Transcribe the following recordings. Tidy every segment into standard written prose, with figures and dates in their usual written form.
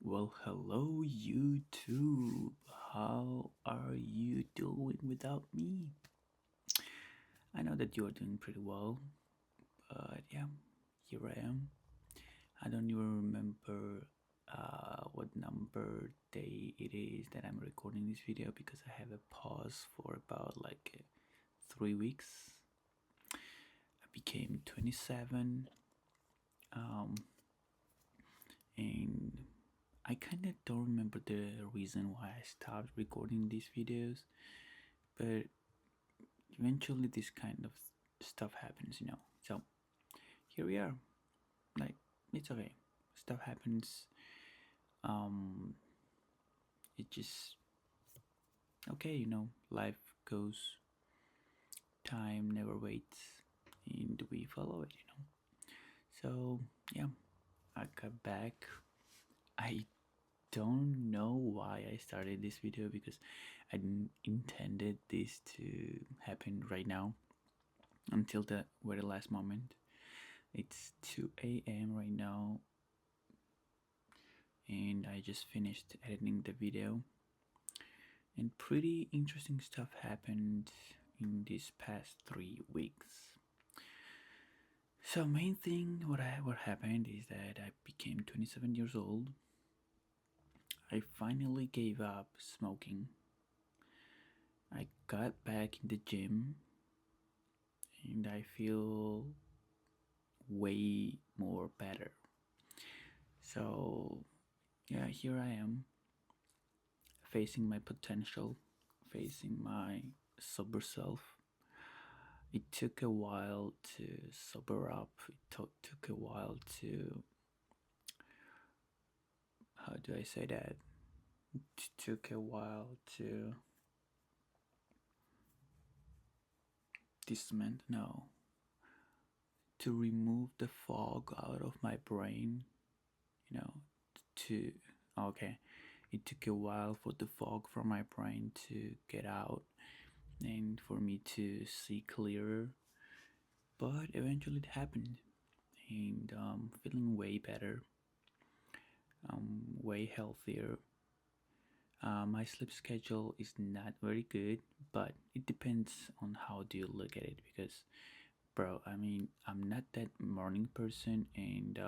Well, hello, YouTube. How are you doing without me? I know that you are doing pretty well, but yeah, here I am. I don't even remember what number day it is that I'm recording this video because I have a pause for about 3 weeks. I became 27, um, and I kind of don't remember the reason why I stopped recording these videos, but eventually this kind of stuff happens. So here we are. Like, it's okay. Stuff happens. Um, it just okay. Life goes. Time never waits, and we follow it. So yeah, I got back. I don't know why I started this video because I didn't intended this to happen right now until the very last moment. It's 2 a.m. right now, and I just finished editing the video. And pretty interesting stuff happened in these past 3 weeks. So main thing what happened is that I became 27 years old. I finally gave up smoking. I got back in the gym and I feel way more better. So yeah, here I am facing my potential, facing my sober self. It took a while to sober up. It took a while to, how do I say that? It took a while to dismantle, no, to remove the fog out of my brain, you know, to, okay, it took a while for the fog from my brain to get out and for me to see clearer, but eventually it happened, and feeling way better, way healthier. My sleep schedule is not very good, but it depends on how do you look at it. Because, bro, I mean, I'm not that morning person, and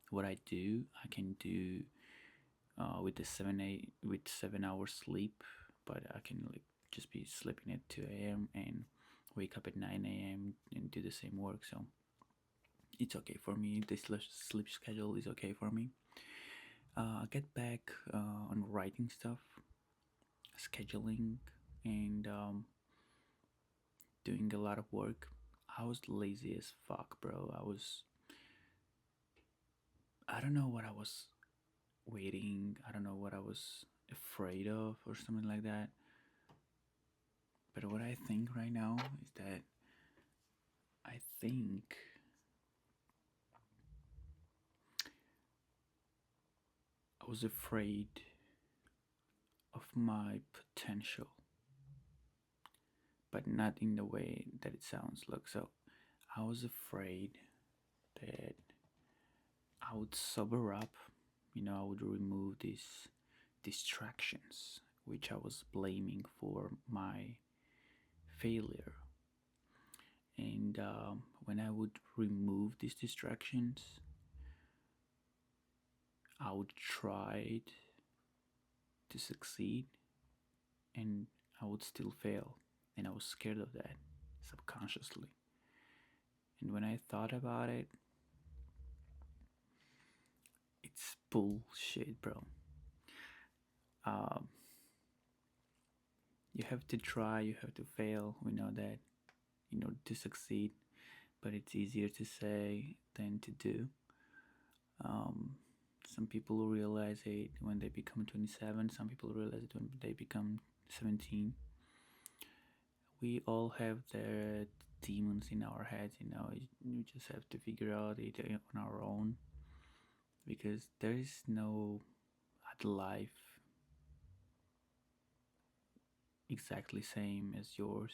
what I do, I can do with the 7 hours sleep, but I can like just be sleeping at 2 a.m. and wake up at 9 a.m. and do the same work. So it's okay for me. The sleep schedule is okay for me. I get back on writing stuff, scheduling, and doing a lot of work. I was lazy as fuck, bro. I don't know what I was waiting. I don't know what I was afraid of or something like that. But what I think right now is that I think I was afraid of my potential, but not in the way that it sounds like. So I was afraid that I would sober up, I would remove these distractions, which I was blaming for my failure. And when I would remove these distractions, I would try to succeed and I would still fail. And I was scared of that subconsciously. And when I thought about it, it's bullshit, bro. Um, you have to try, you have to fail. We know that in order to succeed, but it's easier to say than to do. Um, some people realize it when they become 27, some people realize it when they become 17. We all have the demons in our heads. You just have to figure out it on our own because there is no life exactly same as yours.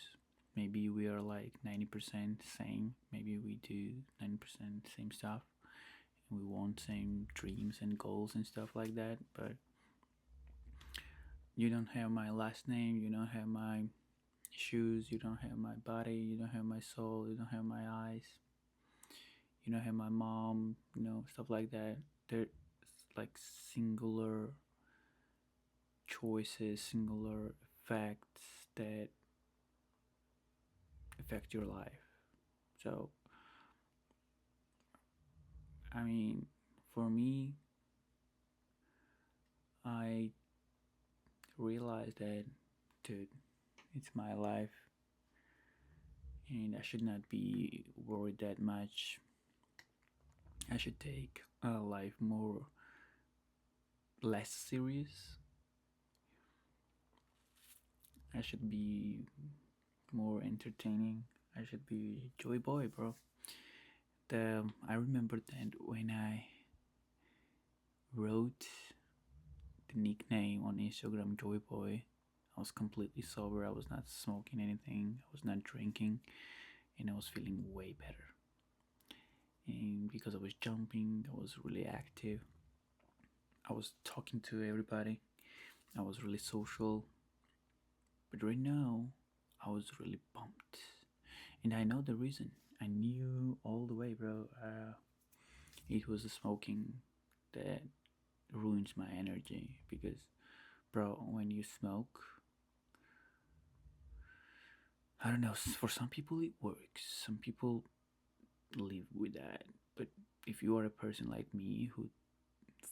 Maybe we are like 90% same, maybe we do 90% same stuff, we want same dreams and goals and stuff like that, but you don't have my last name, you don't have my shoes, you don't have my body, you don't have my soul, you don't have my eyes, you don't have my mom, stuff like that. There's like singular choices, singular effects that affect your life. So, I mean, for me, I realized that, dude, it's my life, and I should not be worried that much. I should take life less serious. I should be more entertaining. I should be Joy Boy, bro. I remember that when I wrote the nickname on Instagram, Joy Boy, I was completely sober. I was not smoking anything. I was not drinking, and I was feeling way better. And because I was jumping, I was really active. I was talking to everybody. I was really social. But right now, I was really pumped. And I know the reason. I knew all the way, bro. It was the smoking that ruins my energy. Because, bro, when you smoke, I don't know, for some people it works. Some people live with that. But if you are a person like me who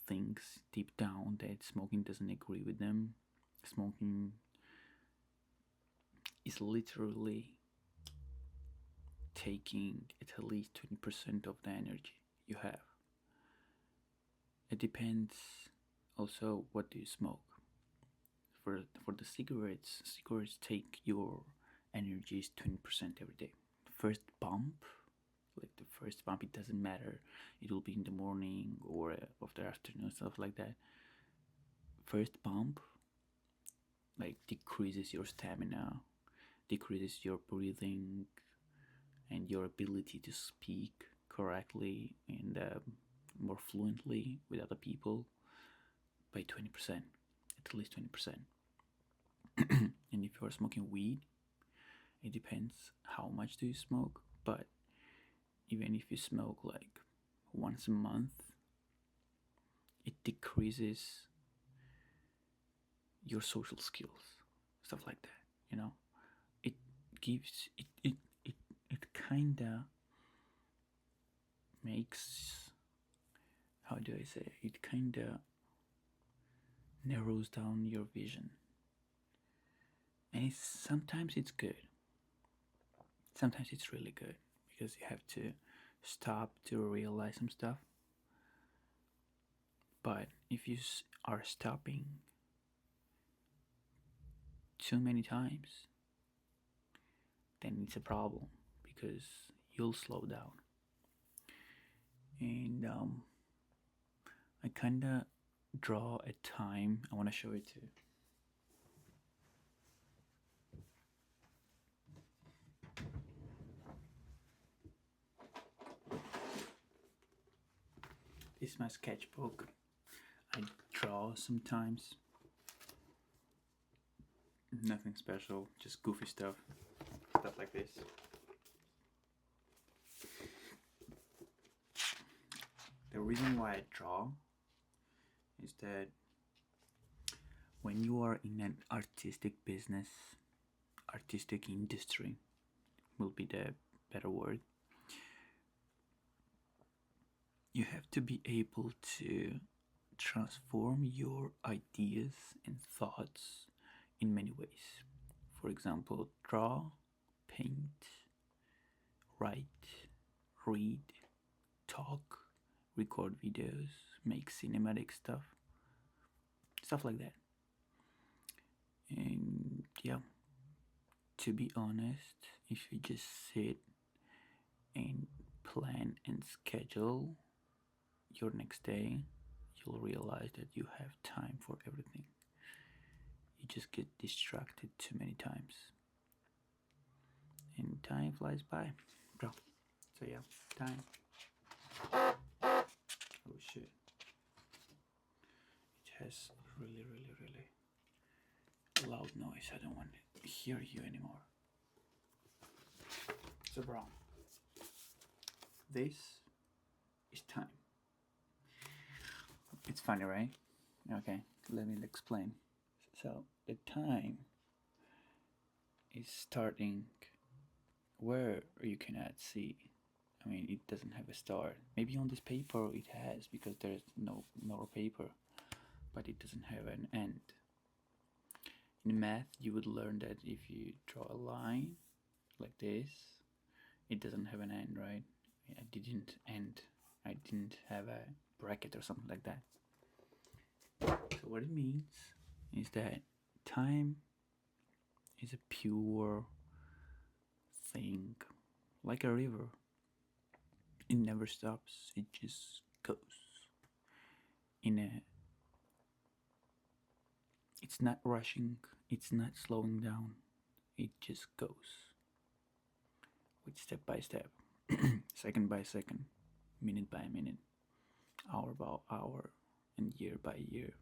thinks deep down that smoking doesn't agree with them, smoking is literally taking at least 20% of the energy you have. It depends also what do you smoke. For the cigarettes take your energies 20% every day. First bump, like the first bump, it doesn't matter. It will be in the morning or after afternoon, stuff like that. First bump, like decreases your stamina, decreases your breathing, and your ability to speak correctly and more fluently with other people by 20%, at least 20%. And if you are smoking weed, it depends how much do you smoke, but even if you smoke like once a month, it decreases your social skills, stuff like that. It gives it kinda makes, how do I say, it kinda narrows down your vision, and sometimes it's good, sometimes it's really good because you have to stop to realize some stuff. But if you are stopping too many times, then it's a problem because you'll slow down. And I kinda draw a time. I want to show it to you. This is my sketchbook. I draw sometimes. Nothing special, just goofy stuff like this. The reason why I draw is that when you are in an artistic business, artistic industry will be the better word, you have to be able to transform your ideas and thoughts in many ways. For example, draw, paint, write, read, talk, record videos, make cinematic stuff like that. And yeah, to be honest, if you just sit and plan and schedule your next day, you'll realize that you have time for everything. You just get distracted too many times, and time flies by, bro. So yeah, time. Oh shit. It has really, really, really loud noise. I don't want to hear you anymore. So, bro, this is time. It's funny, right? Okay, let me explain. So, the time is starting where you cannot see. I mean, it doesn't have a start. Maybe on this paper it has because there's no more paper, but it doesn't have an end. In math, you would learn that if you draw a line like this, it doesn't have an end, right? I didn't end. I didn't have a bracket or something like that. So what it means is that time is a pure thing, like a river. It never stops. It just goes. It's not rushing. It's not slowing down. It just goes with step by step, second by second, minute by minute, hour by hour, and year by year.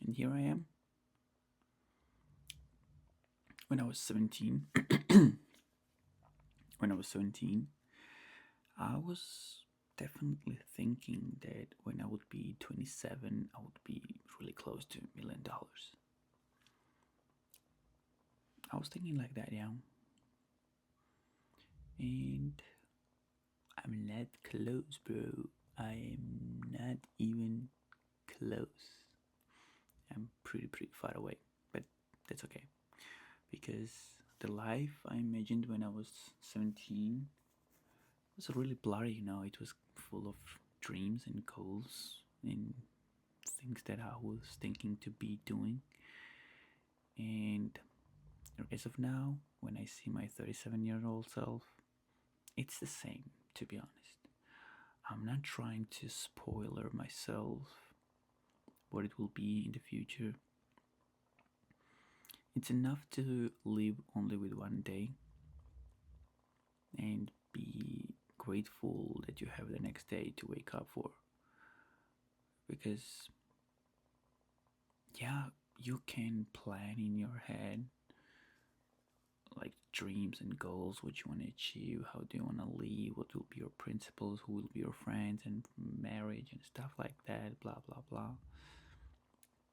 And here I am. When I was 17, I was definitely thinking that when I would be 27, I would be really close to $1 million. I was thinking like that, yeah. And I'm not close, bro. I am not even close. I'm pretty far away, but that's okay. Because the life I imagined when I was 17 was really blurry, you know. It was full of dreams and goals and things that I was thinking to be doing. And as of now, when I see my 37-year-old self, it's the same, to be honest. I'm not trying to spoiler myself what it will be in the future. It's enough to live only with one day and be grateful that you have the next day to wake up for. Because, yeah, you can plan in your head like dreams and goals, what you want to achieve, how do you want to live, what will be your principles, who will be your friends, and marriage and stuff like that, blah blah blah.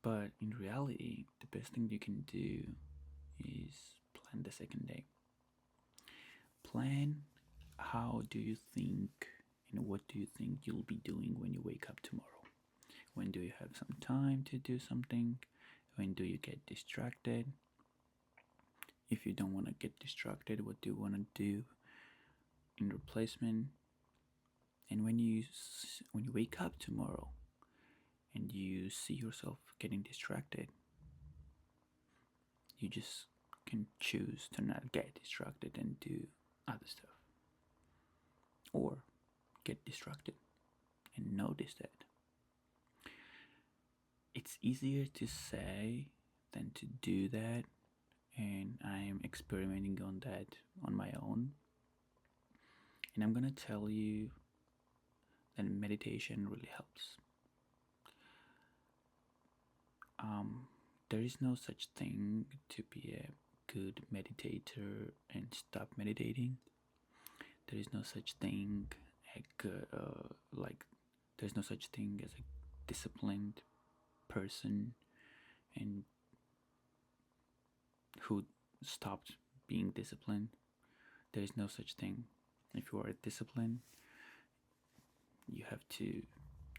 But in reality, the best thing you can do is plan the second day. Plan how do you think and what do you think you'll be doing when you wake up tomorrow. When do you have some time to do something? When do you get distracted? If you don't want to get distracted, what do you want to do in replacement? And when you wake up tomorrow and you see yourself getting distracted, you just can choose to not get distracted and do other stuff, or get distracted and notice that. It's easier to say than to do that, and I'm experimenting on that on my own. And I'm gonna tell you that meditation really helps. There is no such thing to be a good meditator and stop meditating. There is no such thing there's no such thing as a disciplined person and who stopped being disciplined. There is no such thing. If you are disciplined, you have to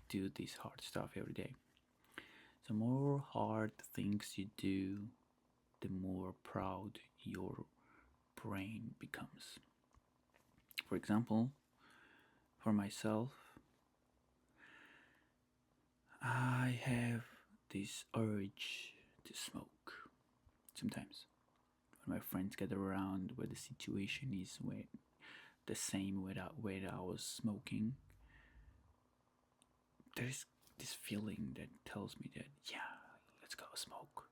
do this hard stuff every day. The more hard things you do, the more proud your brain becomes. For example, for myself, I have this urge to smoke sometimes. When my friends gather around where the situation is the same where I was smoking, there's this feeling that tells me that, yeah, let's go smoke.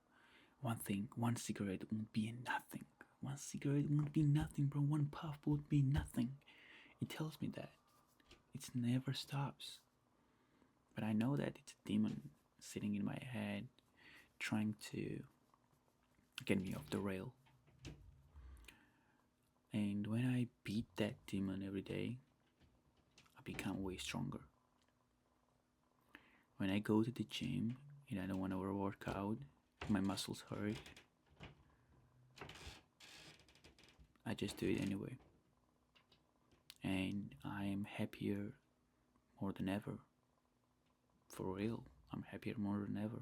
One cigarette won't be nothing. One cigarette won't be nothing, bro. One puff would be nothing. It tells me that. It never stops. but I know that it's a demon sitting in my head trying to get me off the rail. And when I beat that demon every day, I become way stronger. When I go to the gym and I don't want to work out, my muscles hurt, I just do it anyway. And I am happier more than ever. For real, I'm happier more than ever.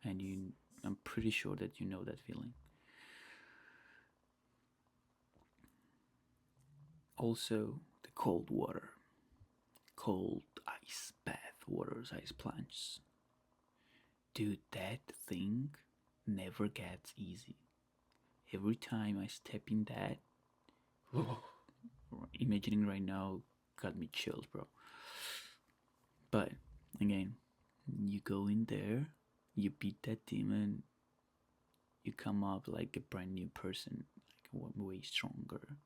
And I'm pretty sure that you know that feeling. Also, the cold water, cold ice bath waters, ice plunge. Dude, that thing never gets easy. Every time I step in that, imagining right now got me chills, bro. But again, you go in there, you beat that demon, you come up like a brand new person, like way stronger,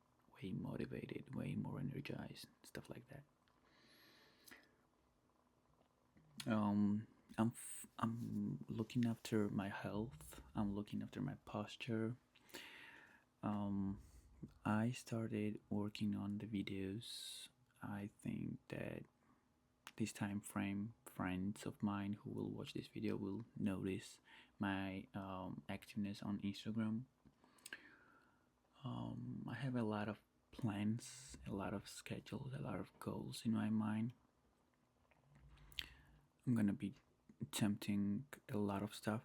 way motivated, way more energized, stuff like that. I'm looking after my health. I'm looking after my posture. I started working on the videos. I think that this time frame, friends of mine who will watch this video will notice my activeness on Instagram. I have a lot of plans, a lot of schedules, a lot of goals in my mind. I'm gonna be attempting a lot of stuff,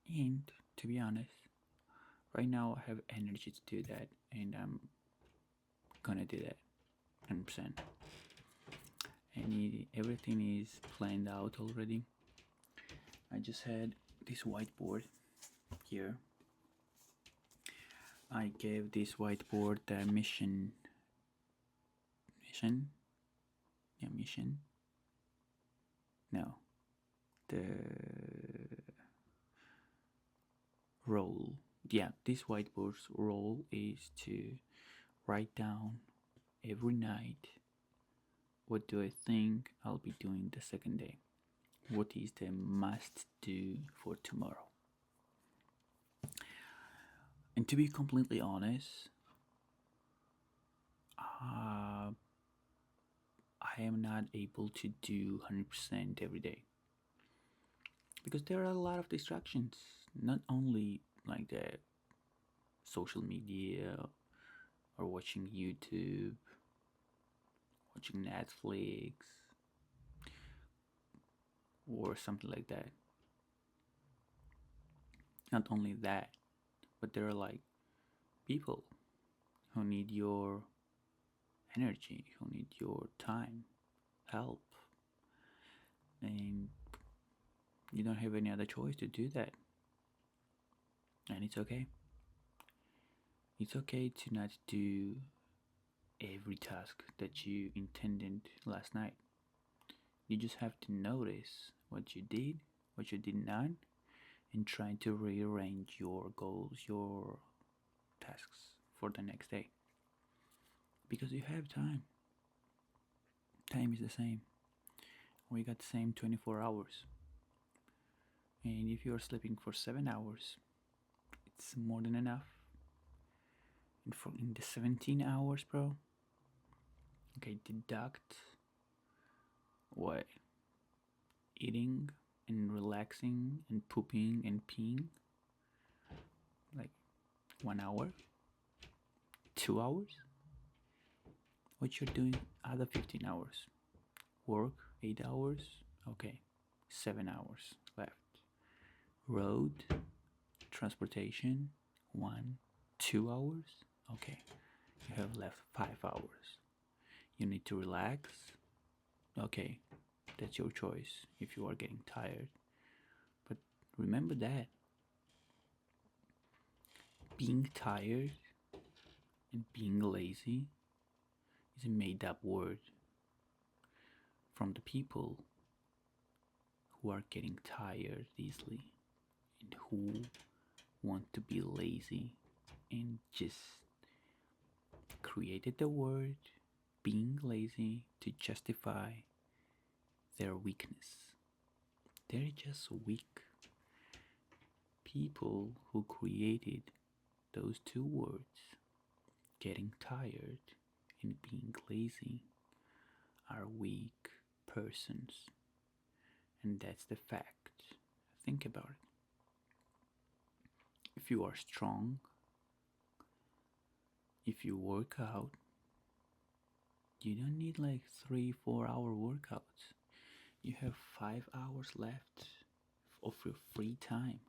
and to be honest, right now I have energy to do that, and I'm gonna do that 100%. And everything is planned out already. I just had this whiteboard here. I gave this whiteboard the mission. Yeah, mission. No, the role. Yeah, this whiteboard's role is to write down every night what do I think I'll be doing the second day. What is the must do for tomorrow? And to be completely honest, I am not able to do 100% every day because there are a lot of distractions, not only like the social media or watching YouTube, watching Netflix, or something like that. Not only that, but there are like people who need your energy, who need your time, help, and you don't have any other choice to do that. And it's okay. It's okay to not do every task that you intended last night. You just have to notice what you did, what you did not, and try to rearrange your goals, your tasks for the next day. Because you have time. Time is the same. We got the same 24 hours. And if you're sleeping for 7 hours, it's more than enough. And for in the 17 hours, bro, okay, deduct what? Eating and relaxing and pooping and peeing, like 1 hour, 2 hours. What you're doing other 15 hours? Work 8 hours, okay, 7 hours left. Road transportation 1-2 hours, okay, you have left 5 hours. You need to relax, okay, that's your choice if you are getting tired. But remember that being tired and being lazy is a made up word from the people who are getting tired easily and who want to be lazy and just created the word being lazy to justify their weakness. They're just weak. People who created those two words, getting tired and being lazy, are weak persons. And that's the fact. Think about it. If you are strong, if you work out, you don't need like 3-4 hour workouts. You have 5 hours left of your free time.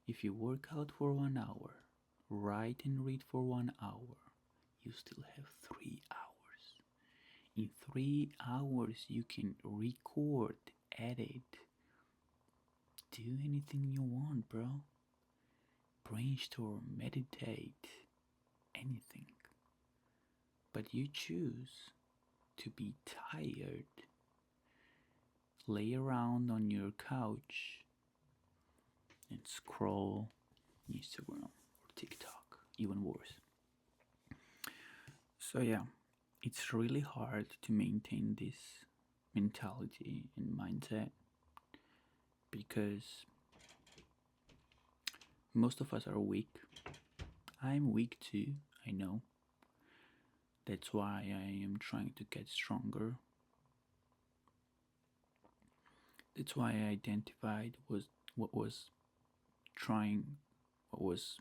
If you work out for 1 hour, write and read for 1 hour, you still have 3 hours. In 3 hours, you can record, edit, do anything you want, bro. Brainstorm, meditate, anything. But you choose to be tired, lay around on your couch and scroll Instagram or TikTok, even worse. So, yeah, it's really hard to maintain this mentality and mindset because most of us are weak. I'm weak too, I know. That's why I am trying to get stronger. That's why I identified what was trying, what was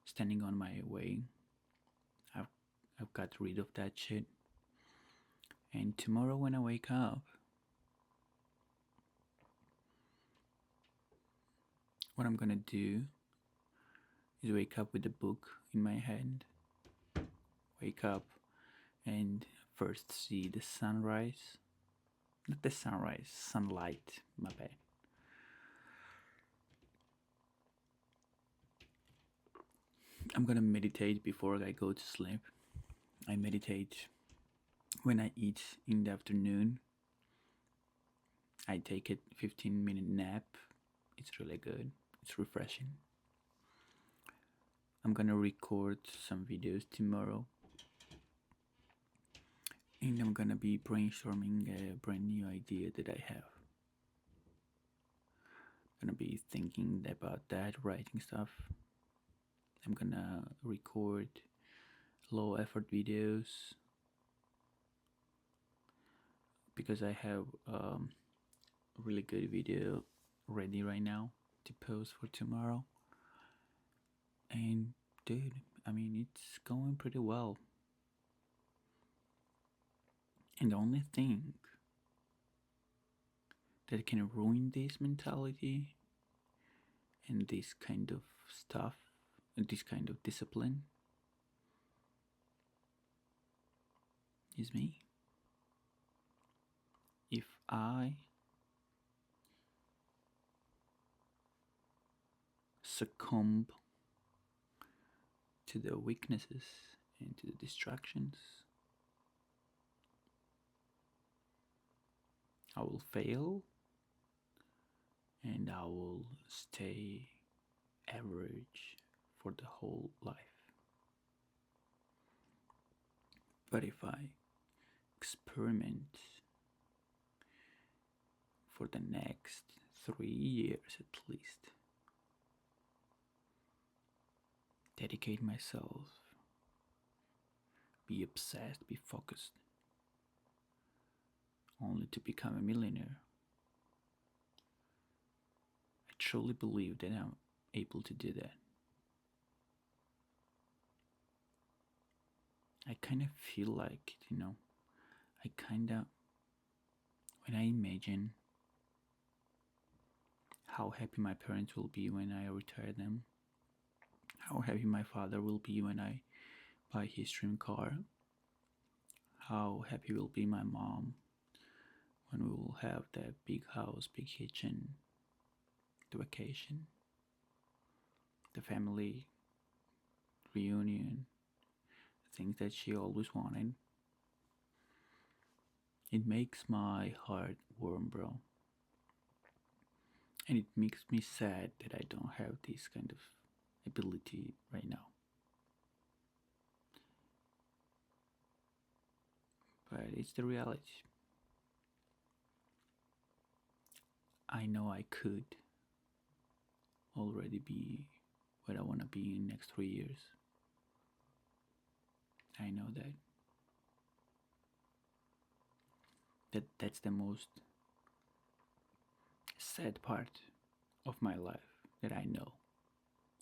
standing on my way. I've, I've got rid of that shit. And tomorrow when I wake up, what I'm gonna do is wake up with a book in my hand. Wake up and first see the sunrise. Not the sunrise, sunlight, my bad. I'm gonna meditate before I go to sleep. I meditate when I eat in the afternoon. I take a 15-minute nap. It's really good. It's refreshing. I'm gonna record some videos tomorrow. And I'm gonna be brainstorming a brand new idea that I have. I'm gonna be thinking about that, writing stuff. I'm gonna record low effort videos because I have a really good video ready right now to post for tomorrow. And dude, I mean, it's going pretty well. And the only thing that can ruin this mentality and this kind of stuff, and this kind of discipline, is me. If I succumb to the weaknesses and to the distractions, I will fail and I will stay average for the whole life. But if I experiment for the next 3 years at least, dedicate myself, be obsessed, be focused, only to become a millionaire, I truly believe that I'm able to do that. I kind of feel like, I kind of, when I imagine how happy my parents will be when I retire them, how happy my father will be when I buy his dream car, how happy will be my mom when we will have that big house, big kitchen, the vacation, the family reunion, things that she always wanted. It makes my heart warm, bro. And it makes me sad that I don't have this kind of ability right now. But it's the reality. I know I could already be where I want to be in the next 3 years. I know that's the most sad part of my life, that I know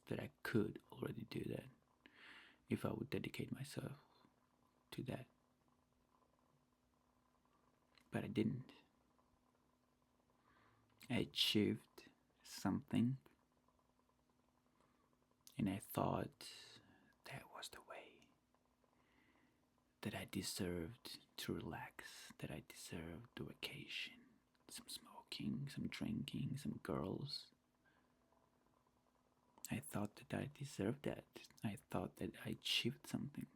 that I could already do that if I would dedicate myself to that. But I didn't. I achieved something, and I thought that was the way, that I deserved to relax, that I deserved the vacation, some smoking, some drinking, some girls. I thought that I deserved that. I thought that I achieved something.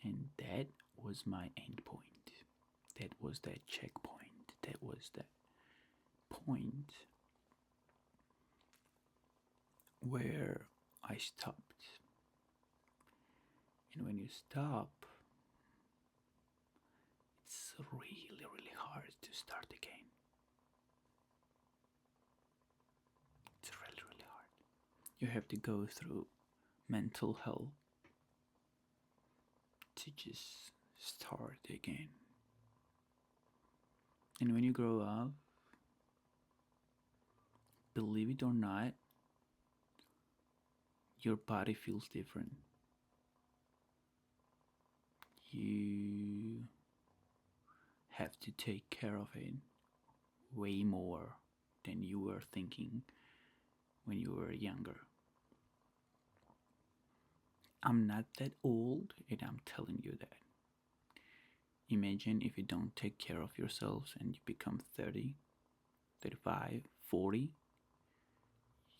And that was my end point. That was that checkpoint. That was that point where I stopped. And when you stop, it's really, really hard to start again. It's really, really hard. You have to go through mental hell to just start again. And when you grow up, believe it or not, your body feels different. You have to take care of it way more than you were thinking when you were younger. I'm not that old, and I'm telling you that. Imagine if you don't take care of yourselves and you become 30, 35, 40,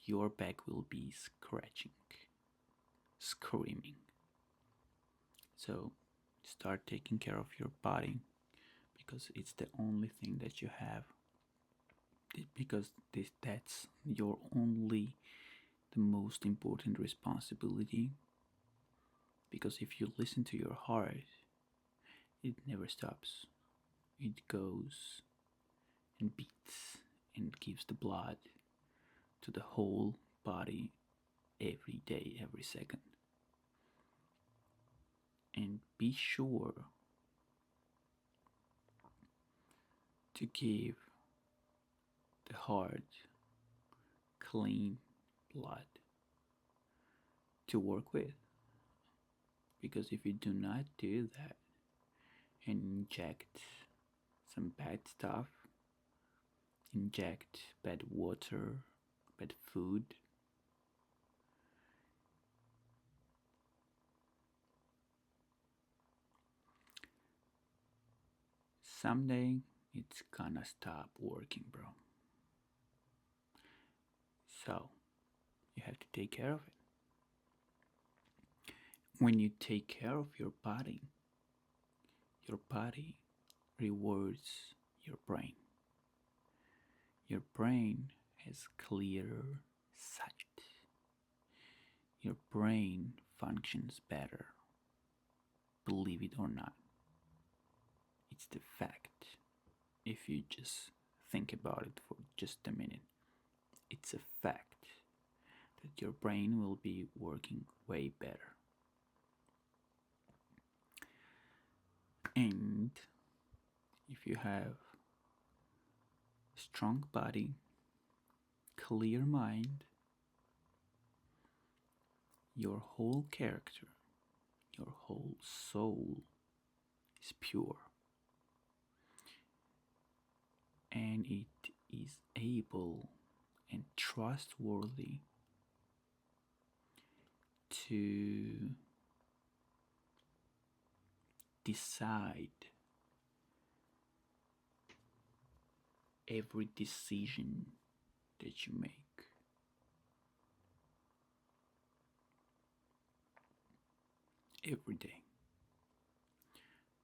your back will be scratching, screaming. So start taking care of your body, because it's the only thing that you have. Because that's your only, the most important responsibility. Because if you listen to your heart, it never stops. It goes and beats and gives the blood to the whole body every day, every second. And be sure to give the heart clean blood to work with. Because if you do not do that and inject some bad stuff, inject bad water, bad food, someday it's gonna stop working, bro. So you have to take care of it. When you take care of your body rewards your brain. Your brain has clearer sight. Your brain functions better. Believe it or not. It's the fact. If you just think about it for just a minute, it's a fact that your brain will be working way better. And if you have a strong body, clear mind, your whole character, your whole soul is pure. And it is able and trustworthy to decide every decision that you make. Every day.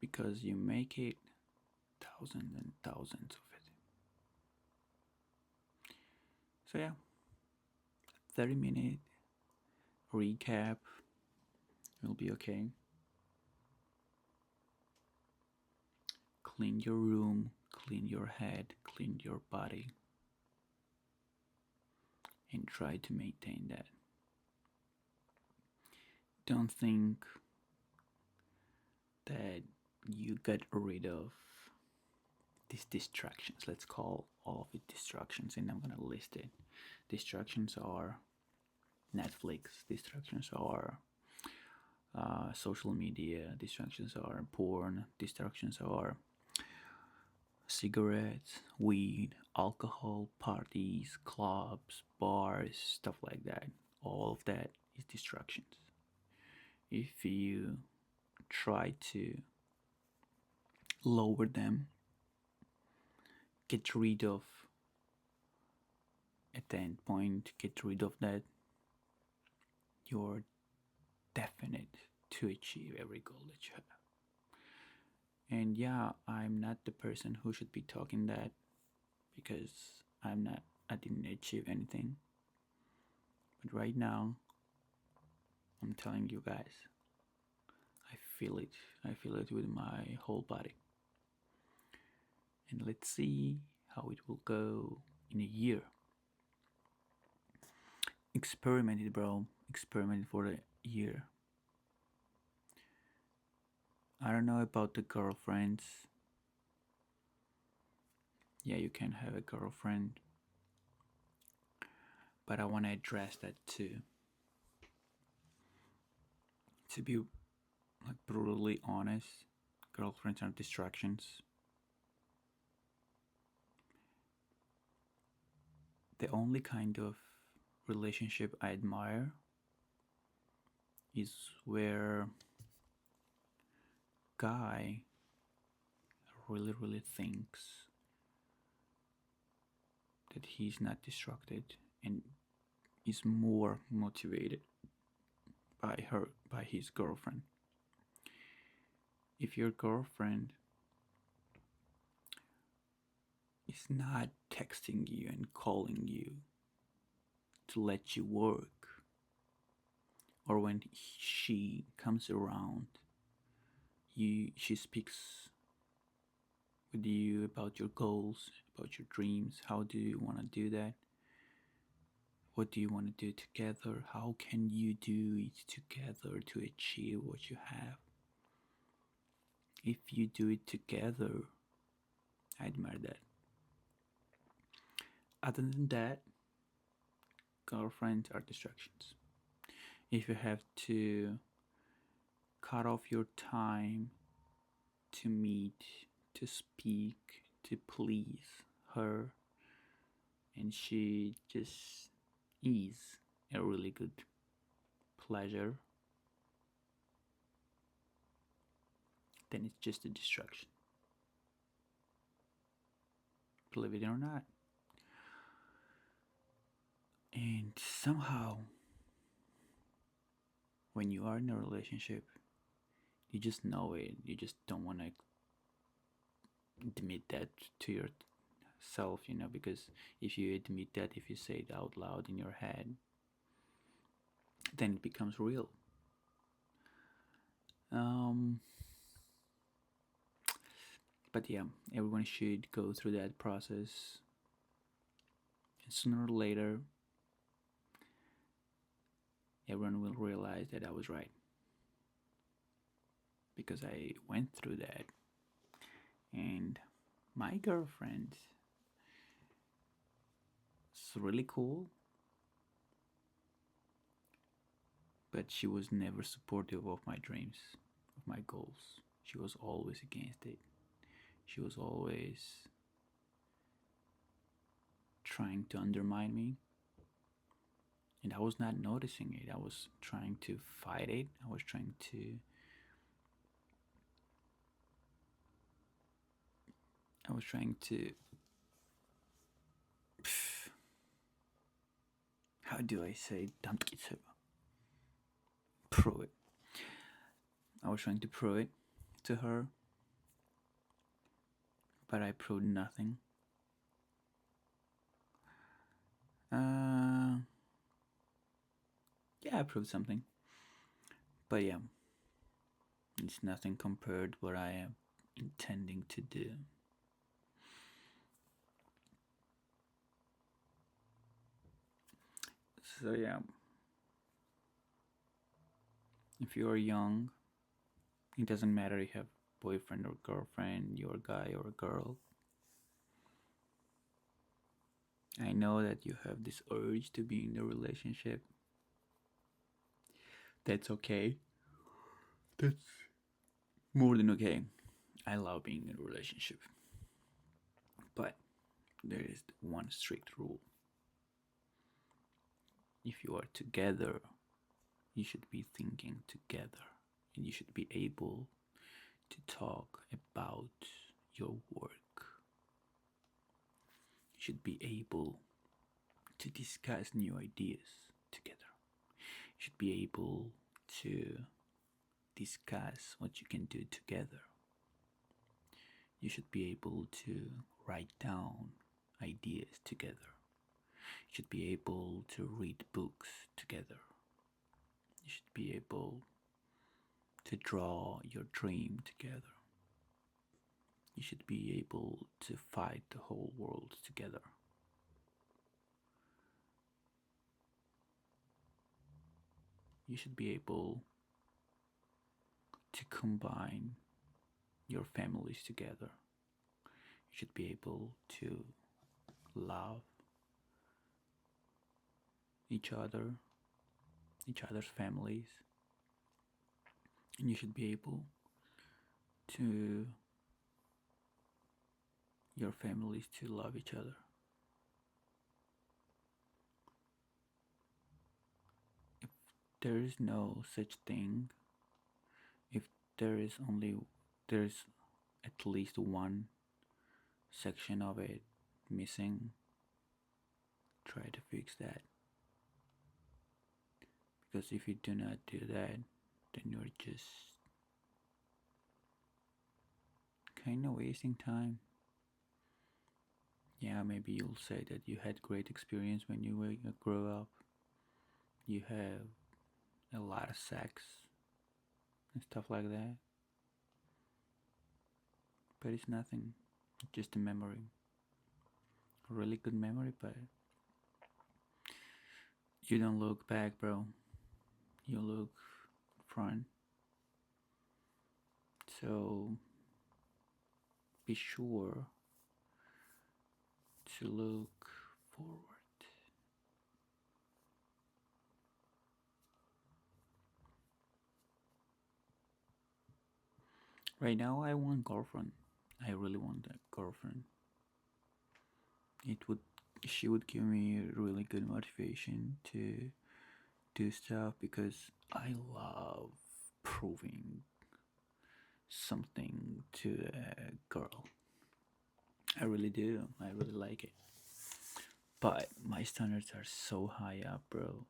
Because you make it thousands and thousands of it. So yeah, 30-minute recap will be okay. Clean your room, clean your head, clean your body, and try to maintain that. Don't think that you get rid of these distractions. Let's call all of it distractions, and I'm gonna list it. Distractions are Netflix, distractions are social media, distractions are porn, distractions are cigarettes, weed, alcohol, parties, clubs, bars, stuff like that. All of that is distractions. If you try to lower them, get rid of at the end point, get rid of that, you're definite to achieve every goal that you have. And yeah, I'm not the person who should be talking that because I didn't achieve anything. But right now, I'm telling you guys, I feel it. I feel it with my whole body. And let's see how it will go in a year. Experiment it, bro. Experiment it for a year. I don't know about the girlfriends. Yeah, you can have a girlfriend. But I want to address that too. To be like brutally honest, girlfriends are distractions. The only kind of relationship I admire is where guy really thinks that he's not distracted and is more motivated by his girlfriend. If your girlfriend is not texting you and calling you to let you work, or when she comes around, she speaks with you about your goals, about your dreams. How do you want to do that? What do you want to do together? How can you do it together to achieve what you have? If you do it together, I admire that. Other than that, girlfriends are distractions. If you have to cut off your time to meet, to speak, to please her, and she just is a really good pleasure, then it's just a distraction. Believe it or not. And somehow, when you are in a relationship, you just know it. You just don't want to admit that to yourself, because if you admit that, if you say it out loud in your head, then it becomes real. But yeah, everyone should go through that process. And sooner or later, everyone will realize that I was right. Because I went through that. And my girlfriend is really cool. But she was never supportive of my dreams, of my goals. She was always against it. She was always trying to undermine me. And I was not noticing it. I was trying to fight it. I was trying to how do I say prove it. I was trying to prove it to her, but I proved nothing. Yeah, I proved something, but yeah, it's nothing compared to what I am intending to do. So yeah, if you are young, it doesn't matter if you have boyfriend or girlfriend, you're a guy or a girl. I know that you have this urge to be in a relationship. That's okay. That's more than okay. I love being in a relationship. But there is one strict rule. If you are together, you should be thinking together. And you should be able to talk about your work. You should be able to discuss new ideas together. You should be able to discuss what you can do together. You should be able to write down ideas together. You should be able to read books together. You should be able to draw your dream together. You should be able to fight the whole world together. You should be able to combine your families together. You should be able to love each other, each other's families, and you should be able to your families to love each other. If there is no such thing, if there is only there's at least one section of it missing, try to fix that. Because if you do not do that, then you're just kind of wasting time. Yeah, maybe you'll say that you had great experience when you grew up. You have a lot of sex and stuff like that. But it's nothing. It's just a memory. A really good memory, but you don't look back, bro. You look front. So be sure to look forward. Right now, I want girlfriend. I really want a girlfriend. It would, she would give me really good motivation to do stuff because I love proving something to a girl. I really do. I really like it. But my standards are so high up, bro.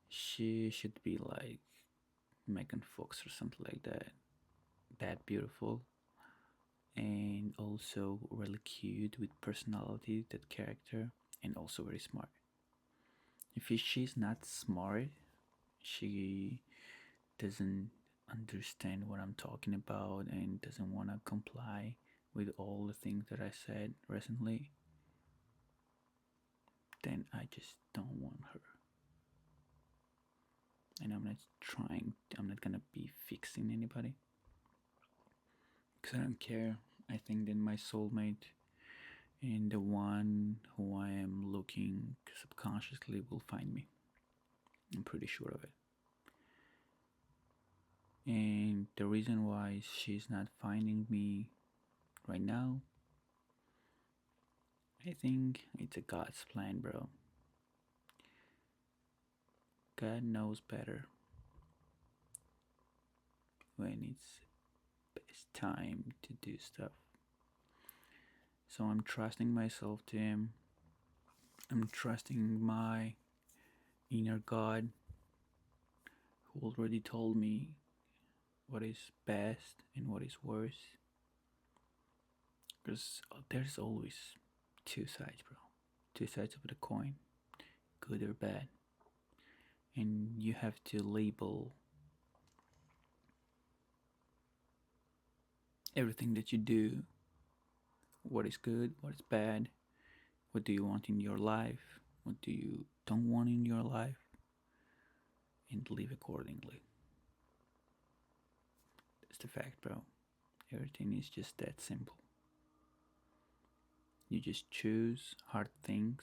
She should be like Megan Fox or something like that. That beautiful and also really cute with personality, that character, and also very smart. If she's not smart, she doesn't understand what I'm talking about and doesn't want to comply with all the things that I said recently, then I just don't want her. And I'm not gonna be fixing anybody because I don't care. I think that my soulmate and the one who I am looking subconsciously will find me. I'm pretty sure of it. And the reason why she's not finding me right now, I think it's a God's plan, bro. God knows better when it's best time to do stuff. So I'm trusting myself to Him. I'm trusting my inner God who already told me what is best and what is worst. Because there's always two sides, bro. Two sides of the coin, good or bad. And you have to label everything that you do, what is good, what is bad, what do you want in your life. what do you don't want in your life, and live accordingly. That's the fact, bro. Everything is just that simple. You just choose hard things.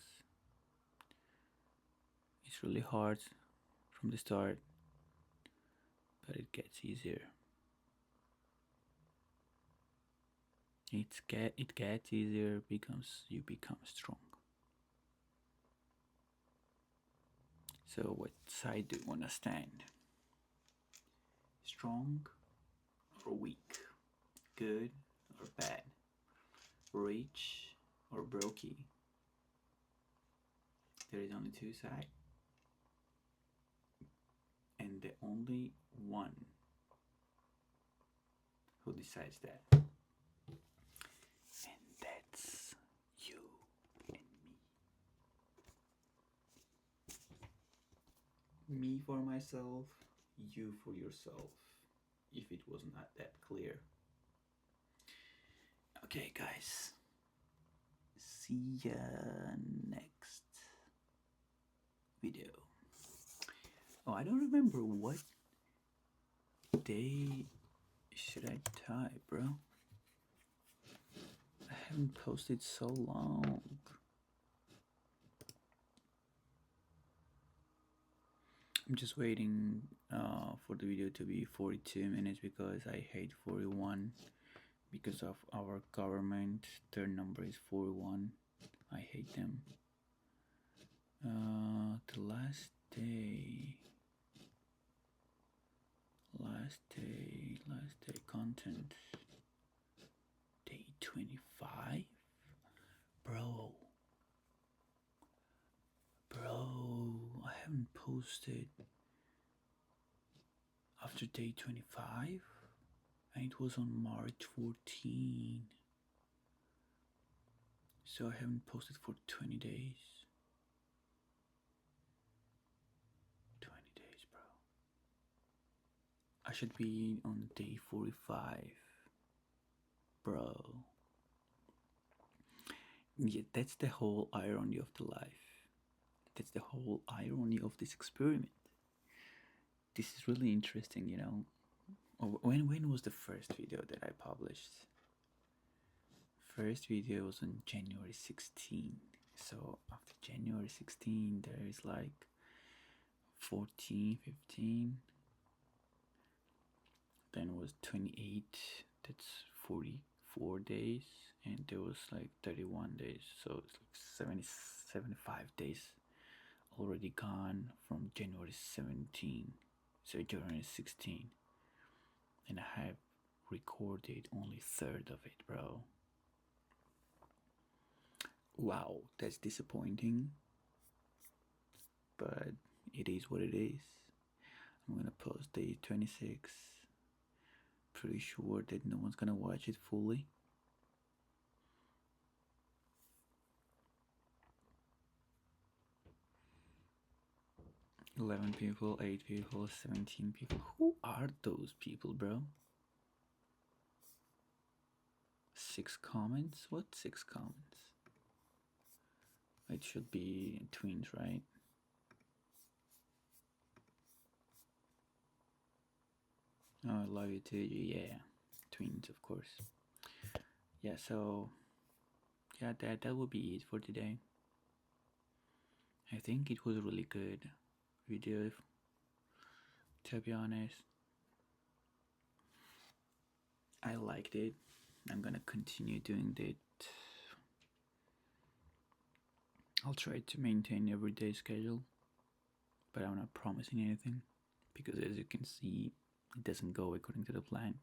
It's really hard from the start, but it gets easier. It gets easier because you become strong. So what side do you wanna stand? Strong or weak? Good or bad? Rich or brokey? There is only two sides, and the only one who decides that. And that's you and me. Me for myself, you for yourself. If it was not that clear. Okay, guys. See ya next video. Oh, I don't remember what day should I type, bro. I haven't posted so long. I'm just waiting for the video to be 42 minutes because I hate 41 because of our government. Their number is 41. I hate them. The last day content. Day 25? Bro, I haven't posted after day 25, and it was on March 14. So I haven't posted for 20 days. 20 days, bro. I should be on day 45, bro. Yeah, that's the whole irony of the life. That's the whole irony of this experiment. This is really interesting, you know. When was the first video that I published? First video was on January 16. So after January 16, there is like 14, 15. Then was 28. That's 44 days. And there was like 31 days. So it's like 75 days already gone from January 17. So January 16. And I have recorded only third of it, bro. Wow, that's disappointing, but it is what it is. I'm gonna post day 26. Pretty sure that no one's gonna watch it fully. $11 people, 8 people, 17 people. Who are those people, bro? 6 comments? What 6 comments? It should be twins, right? Oh, I love you too. Yeah, twins, of course. Yeah, so yeah, that would be it for today. I think it was a really good video, to be honest. I liked it. I'm gonna continue doing that. I'll try to maintain everyday schedule, but I'm not promising anything because, as you can see, it doesn't go according to the plan.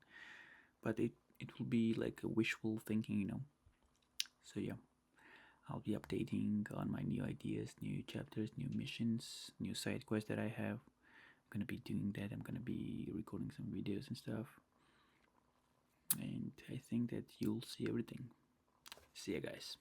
But it will be like a wishful thinking, you know. So yeah, I'll be updating on my new ideas, new chapters, new missions, new side quests that I have. I'm gonna be doing that. I'm gonna be recording some videos and stuff, and I think that you'll see everything. See ya, guys.